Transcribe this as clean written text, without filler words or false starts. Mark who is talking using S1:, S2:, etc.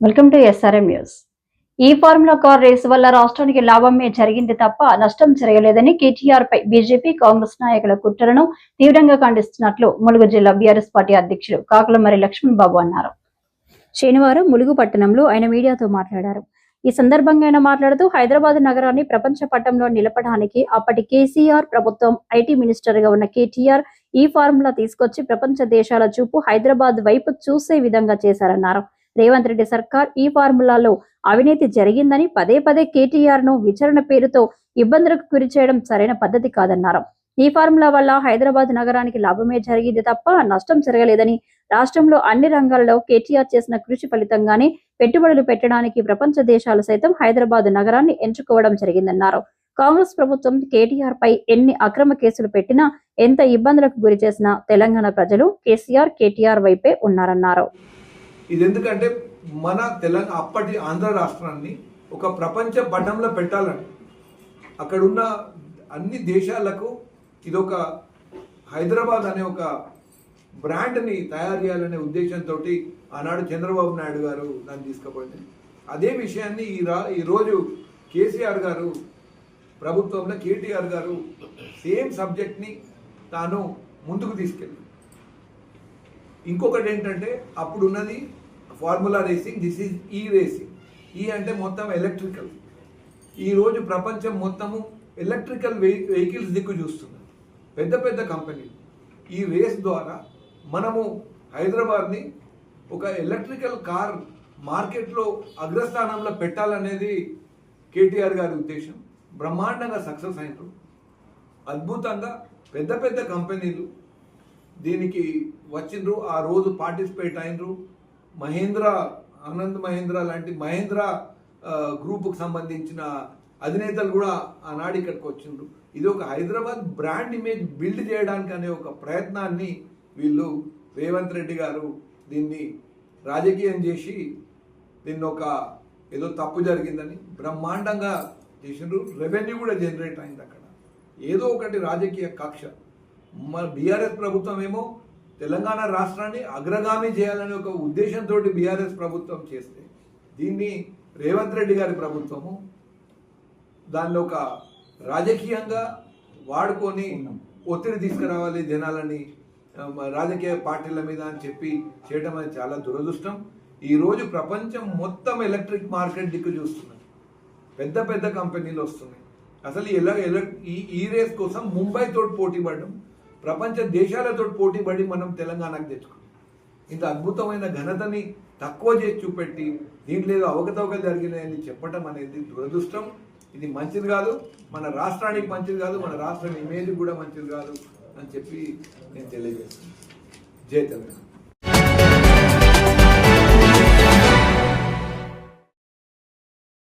S1: Welcome to SRM news. ఈ formula car race వల్ల రాష్ట్రానికి లాభమే జరిగింది తప్ప నష్టం జరగలేదని కేటీఆర్ పై బీజేపీ కాంగ్రెస్ నాయకుల కుట్రలను తీవ్రంగా ఖండిస్తున్నట్లు ములుగు జిల్లా బీఆర్ఎస్ పార్టీ అధ్యక్షుడు కాకులమర్రి లక్ష్మణ్ బాబు అన్నారు. శనివారం ములుగు పట్టణంలో ఆయన మీడియాతో మాట్లాడారు. ఈ సందర్భంగా ఆయన మాట్లాడుతూ హైదరాబాద్ నగరాన్ని ప్రపంచ పటంలో నిలపడానికి అప్పటి కేసీఆర్ ప్రభుత్వం ఐటీ మినిస్టర్ గా ఉన్న కేటీఆర్ ఈ ఫార్ములా తీసుకొచ్చి ప్రపంచ దేశాల చూపు హైదరాబాద్ వైపు చూసే విధంగా చేశారన్నారు. రేవంత్ రెడ్డి సర్కార్ ఈ ఫార్ములాలో అవినీతి జరిగిందని పదే పదే కేటీఆర్ ను విచారణ పేరుతో ఇబ్బందులకు గురి చేయడం సరైన పద్ధతి కాదన్నారు. ఈ ఫార్ములా వల్ల హైదరాబాద్ నగరానికి లాభమే జరిగింది తప్ప నష్టం జరగలేదని, రాష్ట్రంలో అన్ని రంగాల్లో కేటీఆర్ చేసిన కృషి ఫలితంగానే పెట్టుబడులు పెట్టడానికి ప్రపంచ దేశాలు సైతం హైదరాబాద్ నగరాన్ని ఎంచుకోవడం జరిగిందన్నారు. కాంగ్రెస్ ప్రభుత్వం కేటీఆర్ పై ఎన్ని అక్రమ కేసులు పెట్టినా, ఎంత ఇబ్బందులకు గురి చేసినా తెలంగాణ ప్రజలు కేటీఆర్ వైపే ఉన్నారన్నారు.
S2: ఇది ఎందుకంటే మన తెలంగాణ అప్పటి ఆంధ్ర రాష్ట్రాన్ని ఒక ప్రపంచ పటంలో పెట్టాలని అక్కడున్న అన్ని దేశాలకు ఇదొక హైదరాబాద్ అనే ఒక బ్రాండ్ని తయారు చేయాలనే ఉద్దేశంతో ఆనాడు చంద్రబాబు నాయుడు గారు దాన్ని తీసుకుపోయింది. అదే విషయాన్ని ఈరోజు కేసీఆర్ గారు ప్రభుత్వంలో కేటీఆర్ గారు సేమ్ సబ్జెక్ట్ని తాను ముందుకు తీసుకెళ్ళి, ఇంకొకటి ఏంటంటే అప్పుడున్నది ఫార్ములా రేసింగ్, దిస్ ఈజ్ ఈ రేసింగ్. ఈ అంటే మొత్తం ఎలక్ట్రికల్. ఈరోజు ప్రపంచం మొత్తము ఎలక్ట్రికల్ వెహికల్స్ దిక్కు చూస్తున్నారు పెద్ద పెద్ద కంపెనీలు. ఈ రేస్ ద్వారా మనము హైదరాబాద్ని ఒక ఎలక్ట్రికల్ కార్ మార్కెట్లో అగ్రస్థానంలో పెట్టాలనేది కేటీఆర్ గారి ఉద్దేశం. బ్రహ్మాండంగా సక్సెస్ అయినారు. అద్భుతంగా పెద్ద పెద్ద కంపెనీలు దీనికి వచ్చిండ్రు, ఆ రోజు పార్టిసిపేట్ అయినరు. ఆనంద్ మహేంద్ర లాంటి మహేంద్ర గ్రూపుకు సంబంధించిన అధినేతలు కూడా ఆనాడు ఇక్కడికి వచ్చిండ్రు. ఇది ఒక హైదరాబాద్ బ్రాండ్ ఇమేజ్ బిల్డ్ చేయడానికి అనే ఒక ప్రయత్నాన్ని వీళ్ళు రేవంత్ రెడ్డి గారు దీన్ని రాజకీయం చేసి దీన్ని ఒక ఏదో తప్పు జరిగిందని బ్రహ్మాండంగా చేసిండ్రు. రెవెన్యూ కూడా జనరేట్ అయింది అక్కడ. ఏదో ఒకటి రాజకీయ కక్ష. మన బీఆర్ఎస్ ప్రభుత్వం ఏమో తెలంగాణ రాష్ట్రాన్ని అగ్రగామి చేయాలనే ఒక ఉద్దేశంతో బీఆర్ఎస్ ప్రభుత్వం చేస్తే, దీన్ని రేవంత్ రెడ్డి గారి ప్రభుత్వము దానిలో ఒక రాజకీయంగా వాడుకొని ఒత్తిడి తీసుకురావాలి జనాలని రాజకీయ పార్టీల మీద అని చెప్పి చేయడం అనేది చాలా దురదృష్టం. ఈరోజు ప్రపంచం మొత్తం ఎలక్ట్రిక్ మార్కెట్ దిక్కు చూస్తున్నారు. పెద్ద పెద్ద కంపెనీలు వస్తున్నాయి. అసలు ఈ రేస్ కోసం ముంబై తోటి పోటీ పడడం, ప్రపంచ దేశాలతో పోటీ పడి మనం తెలంగాణకు తెచ్చుకున్నాం. ఇంత అద్భుతమైన ఘనతని తక్కువ చేసి చూపెట్టి దీంట్లో ఏదో అవకతవకలు జరిగినాయని చెప్పడం అనేది దురదృష్టం. ఇది మంచిది కాదు, మన రాష్ట్రానికి మంచిది కాదు, మన రాష్ట్రం ఇమేజ్ కూడా మంచిది కాదు అని చెప్పి నేను తెలియజేస్తున్నాను. జై తెలంగాణ.